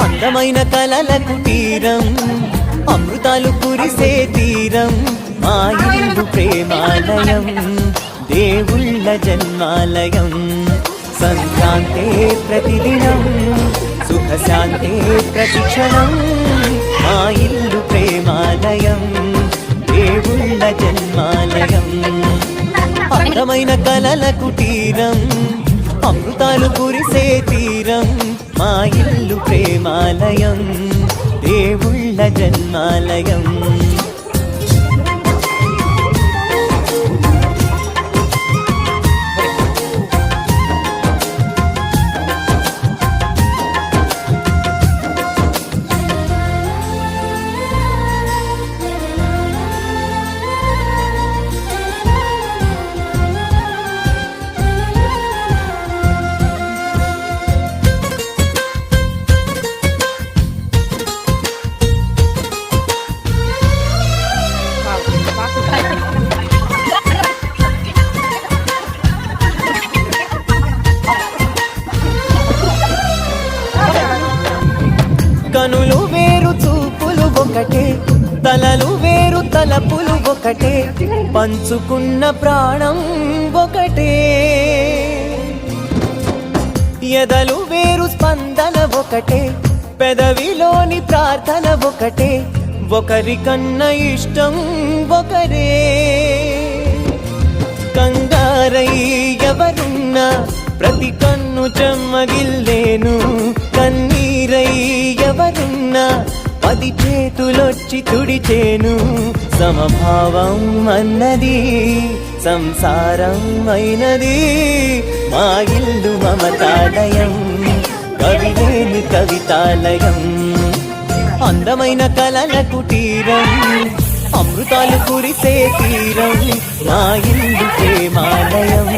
అందమైన కలలకు తీరం, అమృతాలు కురిసే తీరం, మా ఇల్లు ప్రేమాలయం, దేవుళ్ళ జన్మాలయం. సంక్రాంతే ప్రతిదినం, సుఖశాంతే ప్రతిక్షణం, మా ఇల్లు ప్రేమాలయం, దేవుళ్ళ జన్మాలయం. అందమైన కలలకు తీరం, అమృతాలు కురిసే తీరం, మా ఇల్లు ప్రేమాలయం, దేవుళ్ళ జన్మాలయం. కనులు వేరు చూపులు ఒకటే, తలలు వేరు తలపులు ఒకటే, పంచుకున్న ప్రాణం ఒకటే. ఎదలు వేరు స్పందన ఒకటే, పెదవిలోని ప్రార్థన ఒకటే, ఒకరికన్నా ఇష్టం ఒకరే. కంగారై ఎవరున్నా ప్రతి కన్ను చెమ్మగిల్లేను, కన్నీరై ఎవరున్నా 10 చేతులొచ్చి తుడిచేను. సమభావం అన్నది సంసారం అయినది, మా ఇల్లు మమతాలయం, కవిలేని కవితాలయం. అందమైన కలలకు తీరం, అమృతాలు కురిసే తీరం, మా ఇల్లు ప్రేమాలయం,